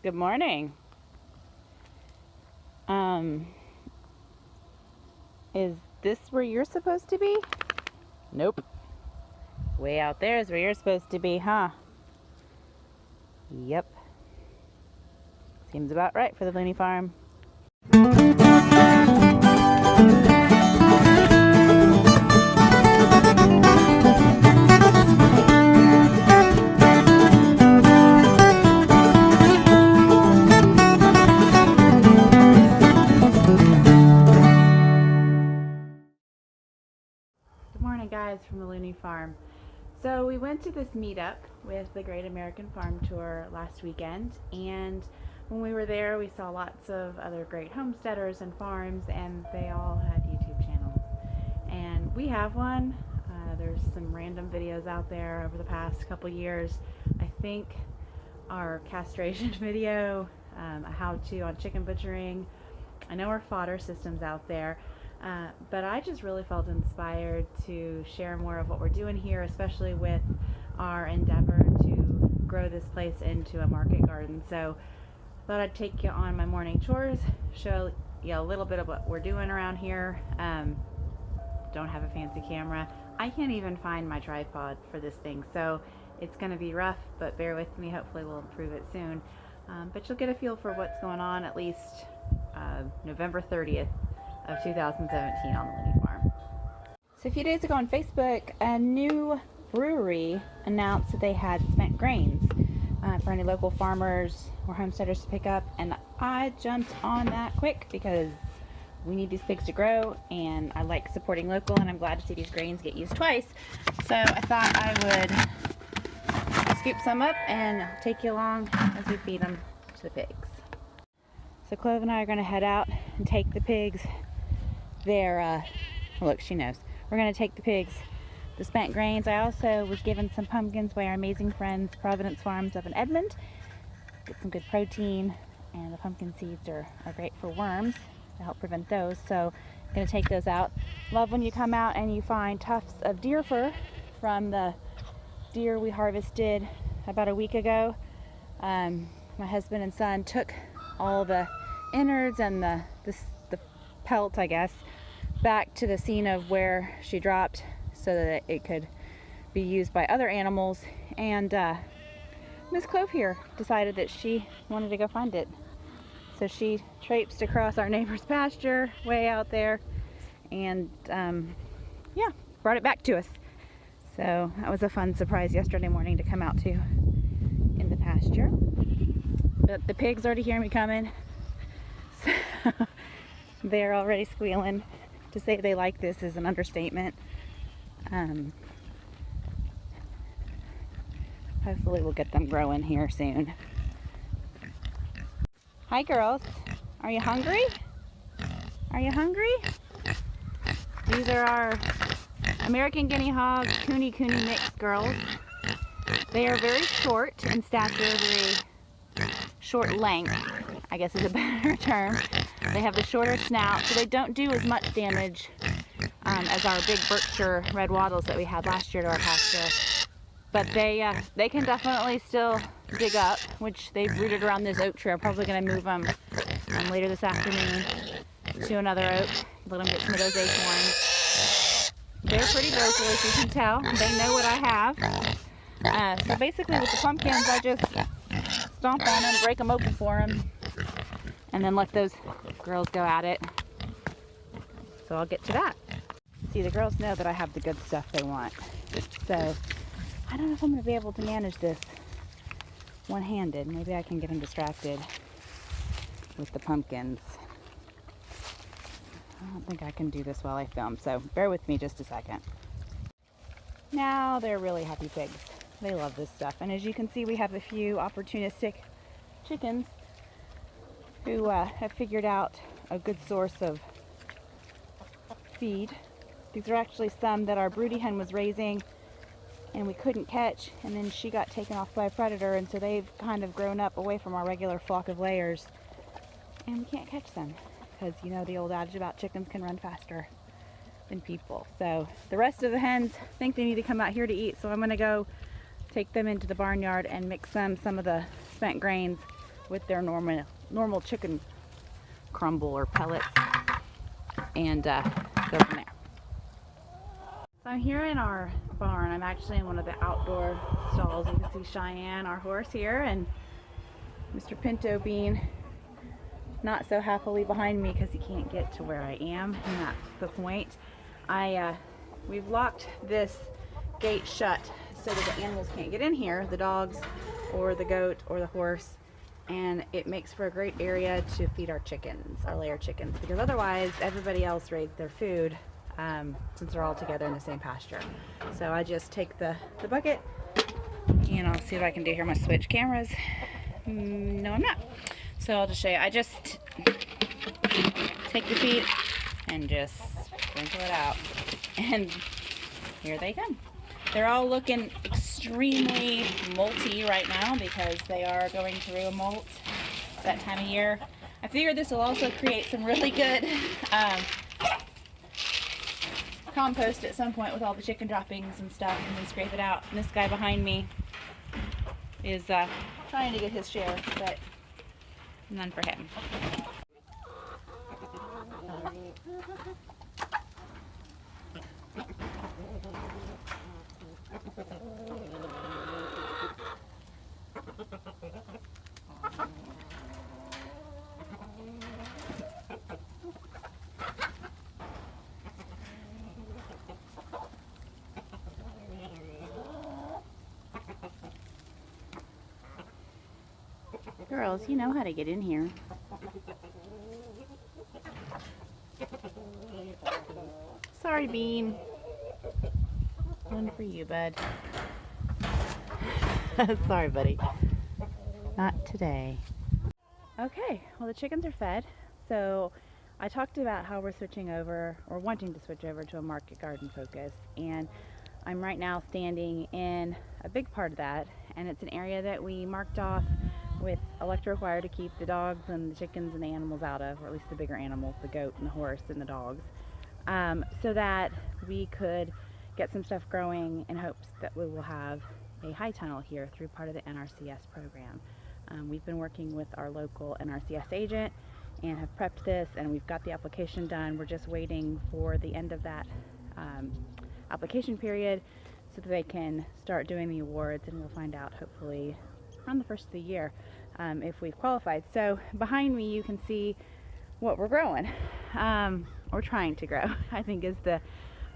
Good morning. Is this where you're supposed to be? Nope. Way out there is where you're supposed to be, huh? Yep. Seems about right for the Looney farm. Good morning, guys, from the Looney farm. So we went to this meetup with the Great American Farm Tour last weekend, and when we were there we saw lots of other great homesteaders and farms, and they all had YouTube channels. And we have one. There's some random videos out there over the past couple years. I think our castration video, a how-to on chicken butchering. I know our fodder system's out there. But I just really felt inspired to share more of what we're doing here, especially with our endeavor to grow this place into a market garden. So I thought I'd take you on my morning chores, show you a little bit of what we're doing around here. Don't have a fancy camera. I can't even find my tripod for this thing, so it's going to be rough, but bear with me. Hopefully we'll improve it soon. But you'll get a feel for what's going on at least November 30th. Of 2017 on the Looney farm. So a few days ago on Facebook, a new brewery announced that they had spent grains for any local farmers or homesteaders to pick up, and I jumped on that quick because we need these pigs to grow, and I like supporting local, and I'm glad to see these grains get used twice. So I thought I would scoop some up and take you along as we feed them to the pigs. So Clove and I are going to head out and take the pigs look, she knows. We're going to take the pigs the spent grains. I also was given some pumpkins by our amazing friends Providence Farms up in Edmond. Get some good protein, and the pumpkin seeds are great for worms to help prevent those. So I'm going to take those out. Love when you come out and you find tufts of deer fur from the deer we harvested about a week ago. My husband and son took all the innards and the pelt, I guess, back to the scene of where she dropped so that it could be used by other animals. And Miss Clove here decided that she wanted to go find it. So she traipsed across our neighbor's pasture way out there and yeah, brought it back to us. So that was a fun surprise yesterday morning to come out to in the pasture. But the pigs already hear me coming. So they're already squealing. To say they like this is an understatement. Hopefully we'll get them growing here soon. Hi girls, are you hungry? Are you hungry? These are our American Guinea Hog Cooney mix girls. They are very short in stature, very short length, I guess is a better term. They have the shorter snout, so they don't do as much damage as our big Berkshire red wattles that we had last year to our pasture. But they can definitely still dig up, which they've rooted around this oak tree. I'm probably going to move them later this afternoon to another oak, let them get some of those acorns. They're pretty vocal, as you can tell. They know what I have. So basically with the pumpkins, I just stomp on them, break them open for them, and then let those girls go at it. So I'll get to that. See, the girls know that I have the good stuff they want. So I don't know if I'm going to be able to manage this one-handed. Maybe I can get them distracted with the pumpkins. I don't think I can do this while I film, so bear with me just a second. Now they're really happy pigs. They love this stuff. And as you can see, we have a few opportunistic chickens who have figured out a good source of feed. These are actually some that our broody hen was raising and we couldn't catch, and then she got taken off by a predator, and so they've kind of grown up away from our regular flock of layers, and we can't catch them because you know the old adage about chickens can run faster than people. So the rest of the hens think they need to come out here to eat, so I'm going to go take them into the barnyard and mix them some of the spent grains with their normal chicken crumble or pellets, and go from there. So I'm here in our barn. I'm actually in one of the outdoor stalls. You can see Cheyenne, our horse, here, and Mr. Pinto Bean not so happily behind me because he can't get to where I am, and that's the point. We've locked this gate shut so that the animals can't get in here, the dogs or the goat or the horse, and it makes for a great area to feed our chickens, our layer chickens, because otherwise everybody else raids their food since they're all together in the same pasture. So I just take the bucket, and I'll see what I can do here. I'm gonna switch cameras. No, I'm not. So I'll just show you. I just take the feed and just sprinkle it out, and here they come. They're all looking extremely molty right now because they are going through a molt that time of year. I figure this will also create some really good compost at some point with all the chicken droppings and stuff, and we scrape it out. And this guy behind me is trying to get his share, but none for him. Girls, you know how to get in here. Sorry, Bean. One for you, bud. Sorry, buddy. Not today. Okay, well, the chickens are fed. So I talked about how we're switching over, or wanting to switch over, to a market garden focus. And I'm right now standing in a big part of that. And it's an area that we marked off with electric wire to keep the dogs and the chickens and the animals out of, or at least the bigger animals, the goat and the horse and the dogs, so that we could get some stuff growing in hopes that we will have a high tunnel here through part of the NRCS program. We've been working with our local NRCS agent and have prepped this, and we've got the application done. We're just waiting for the end of that application period so that they can start doing the awards, and we'll find out hopefully around the first of the year if we've qualified. So behind me you can see what we're growing, or trying to grow, I think is the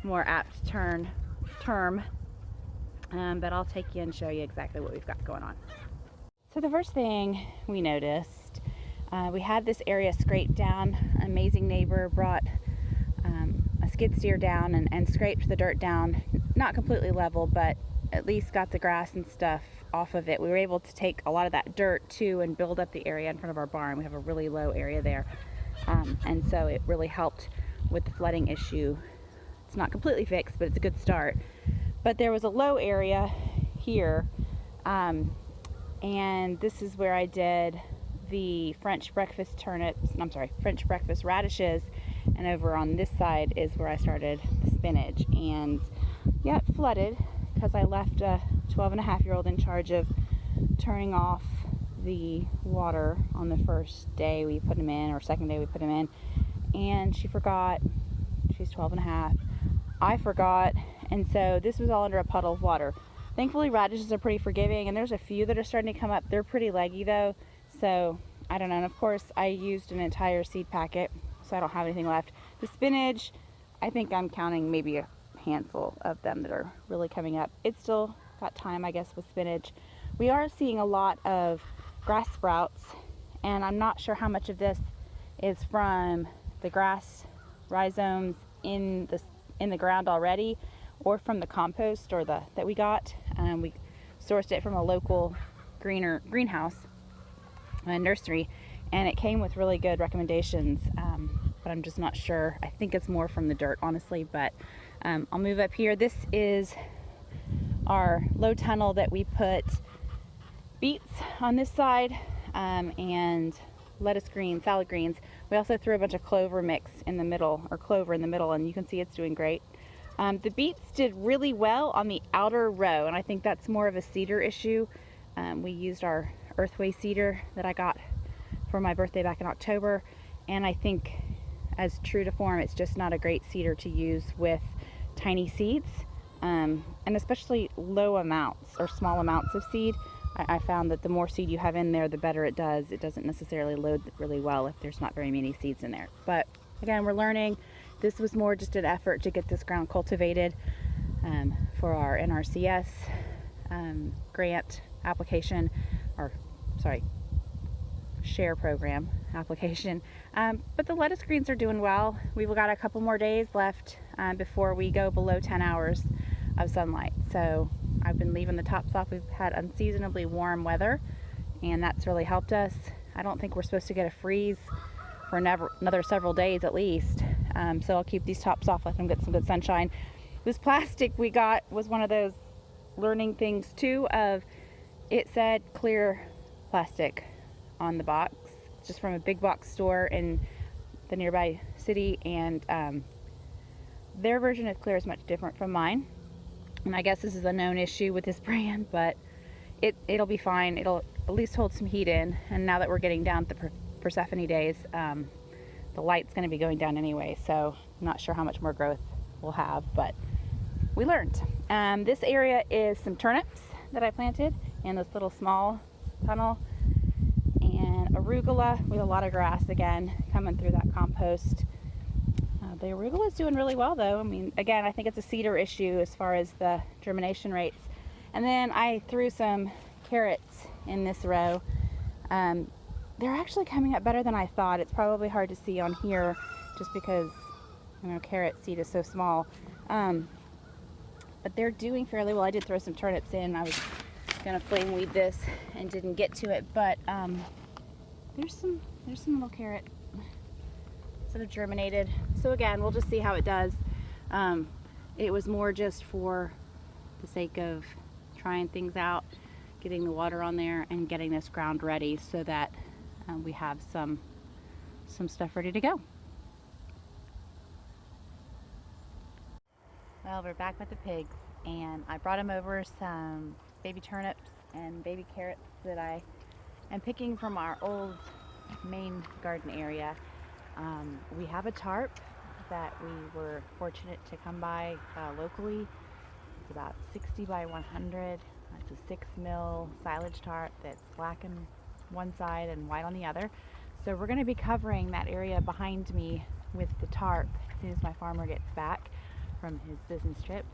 more apt term, but I'll take you and show you exactly what we've got going on. So the first thing we noticed, we had this area scraped down. An amazing neighbor brought a skid steer down and scraped the dirt down, not completely level, but at least got the grass and stuff off of it. We were able to take a lot of that dirt too and build up the area in front of our barn. We have a really low area there, and so it really helped with the flooding issue. It's not completely fixed, but it's a good start. But there was a low area here, and this is where I did the French breakfast French breakfast radishes, and over on this side is where I started the spinach. And yeah, it flooded because I left a 12-and-a-half-year-old in charge of turning off the water on the first day we put him in, or second day we put him in, and she forgot. She's 12 and a half. I forgot, and so this was all under a puddle of water. Thankfully radishes are pretty forgiving, and there's a few that are starting to come up. They're pretty leggy though, so I don't know. And of course I used an entire seed packet, so I don't have anything left. The spinach, I think I'm counting maybe a handful of them that are really coming up. It's still got time, I guess, with spinach. We are seeing a lot of grass sprouts, and I'm not sure how much of this is from the grass rhizomes in the ground already, or from the compost or that we got. We sourced it from a local greenhouse nursery, and it came with really good recommendations, but I'm just not sure. I think it's more from the dirt, honestly, but I'll move up here. This is our low tunnel that we put beets on this side, and lettuce greens, salad greens. We also threw a bunch of clover mix in the middle, or clover in the middle, and you can see it's doing great. The beets did really well on the outer row, and I think that's more of a cedar issue. We used our earthway cedar that I got for my birthday back in October, and I think, as true to form, it's just not a great cedar to use with tiny seeds, and especially low amounts or small amounts of seed. I found that the more seed you have in there, the better it does. It doesn't necessarily load really well if there's not very many seeds in there. But again, we're learning. This was more just an effort to get this ground cultivated for our NRCS grant application, or sorry, share program application. But the lettuce greens are doing well. We've got a couple more days left before we go below 10 hours of sunlight. So I've been leaving the tops off. We've had unseasonably warm weather, and that's really helped us. I don't think we're supposed to get a freeze for another several days at least. So I'll keep these tops off, let them get some good sunshine. This plastic we got was one of those learning things too, of it said clear plastic on the box, just from a big box store in the nearby city, and their version of clear is much different from mine. And I guess this is a known issue with this brand, but it'll be fine. It'll at least hold some heat in. And now that we're getting down to the Persephone days, the light's going to be going down anyway, so I'm not sure how much more growth we'll have, but we learned. This area is some turnips that I planted in this little small tunnel, and arugula with a lot of grass again coming through that compost. The arugula is doing really well though. I mean, again, I think it's a cedar issue as far as the germination rates. And then I threw some carrots in this row. They're actually coming up better than I thought. It's probably hard to see on here just because, you know, carrot seed is so small. But they're doing fairly well. I did throw some turnips in. I was gonna flame weed this and didn't get to it, but there's some little carrot that have germinated. So again, we'll just see how it does. It was more just for the sake of trying things out, getting the water on there and getting this ground ready so that we have some stuff ready to go. Well, we're back with the pigs, and I brought them over some baby turnips and baby carrots that I am picking from our old main garden area. We have a tarp that we were fortunate to come by locally. It's about 60 by 100. It's a 6 mil silage tarp that's black on one side and white on the other. So we're going to be covering that area behind me with the tarp as soon as my farmer gets back from his business trip.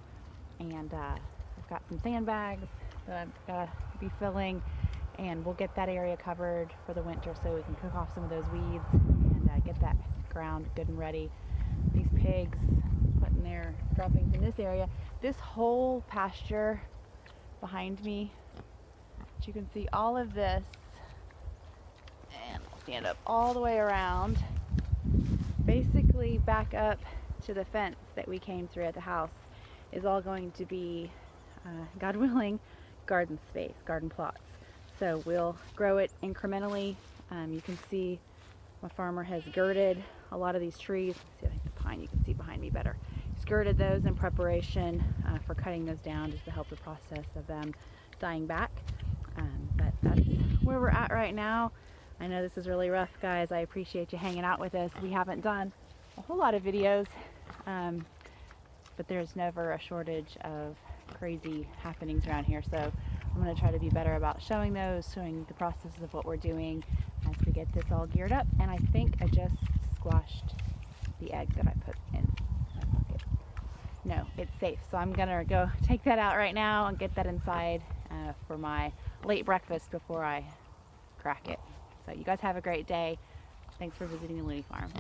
And I've got some sandbags that I'm going to be filling, and we'll get that area covered for the winter so we can cook off some of those weeds and get that ground good and ready. These pigs putting their droppings in this area. This whole pasture behind me, you can see all of this, and I'll stand up all the way around, basically back up to the fence that we came through at the house, is all going to be, God willing, garden space, garden plots. So we'll grow it incrementally. You can see my farmer has girded a lot of these trees. Let's see, I think the pine you can see behind me better. He's girded those in preparation for cutting those down, just to help the process of them dying back. But that's where we're at right now. I know this is really rough, guys. I appreciate you hanging out with us. We haven't done a whole lot of videos, but there's never a shortage of crazy happenings around here. So I'm going to try to be better about showing those, showing the process of what we're doing as we get this all geared up. And I think I just squashed the egg that I put in my pocket. No, it's safe. So I'm going to go take that out right now and get that inside for my late breakfast before I crack it. So you guys have a great day. Thanks for visiting the Looney Farm.